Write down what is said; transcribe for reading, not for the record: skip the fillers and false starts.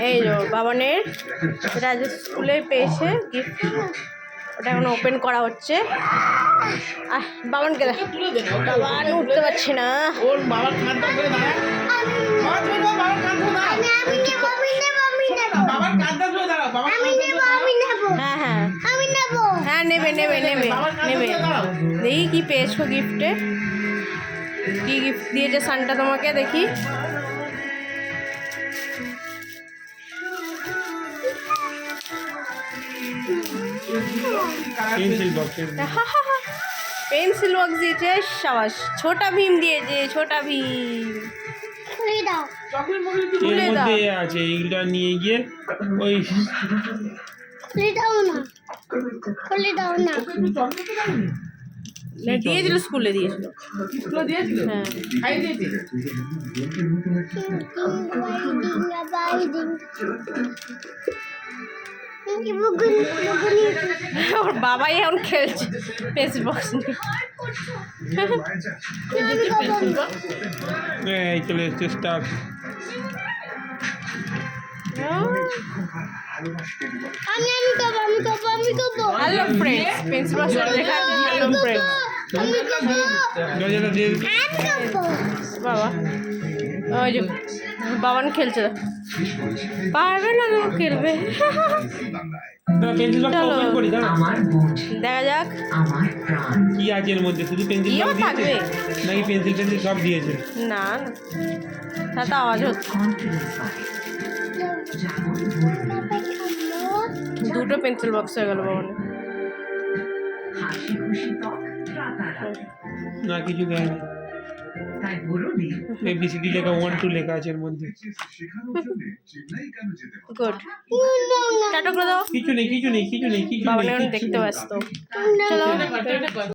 এই যে বাবানের এটা আজ স্কুলে পেয়েছে গিফট, ওটা এখন ওপেন করা হচ্ছে। বাবানকে বাবান উঠতে পারছি না। হ্যাঁ হ্যাঁ হ্যাঁ নেবে নেবে নেবে নেবে। দেখি কি পেয়েছো গিফটে, কি গিফট দিয়েছে সানটা তোমাকে দেখি। পেন্সিল বক্স দিয়েছে, সাবাস। ছোটা ভীম দিয়েছে, ছোটা ভীম। এর মধ্যে আছে এইটা নিয়ে গিয়ে ওই দিয়েছিল, স্কুলে দিয়েছিল। হ্যাঁ ওর বাবাই এখন খেলছে পেন্সিল বক্স নিয়ে। এই চলে এসছে star. Hello friends, pencil box লেখা আছে হ্যালো ফ্রেন্ডস। বাবা ওই যে বাবান খেলছে, পারবে না তো খেলবে। দেখা যাক কি আছে এর মধ্যে, শুধু পেন্সিল থাকবে নাকি পেন্সিল টেন্সিল সব দিয়েছে? না না তা আওয়াজ হচ্ছে। দুটো পেন্সিল বক্স হয়ে গেল বাবানের। না কিছু দেয়নি, ABCD লেখা 1 2 লেখা আছে এর মধ্যে। গুড, টাটা করে দাও। কিছু নেই কিছু নেই কিছু নেই কিছু নেই, বাবানের দেখতে ব্যস্ত। চলো।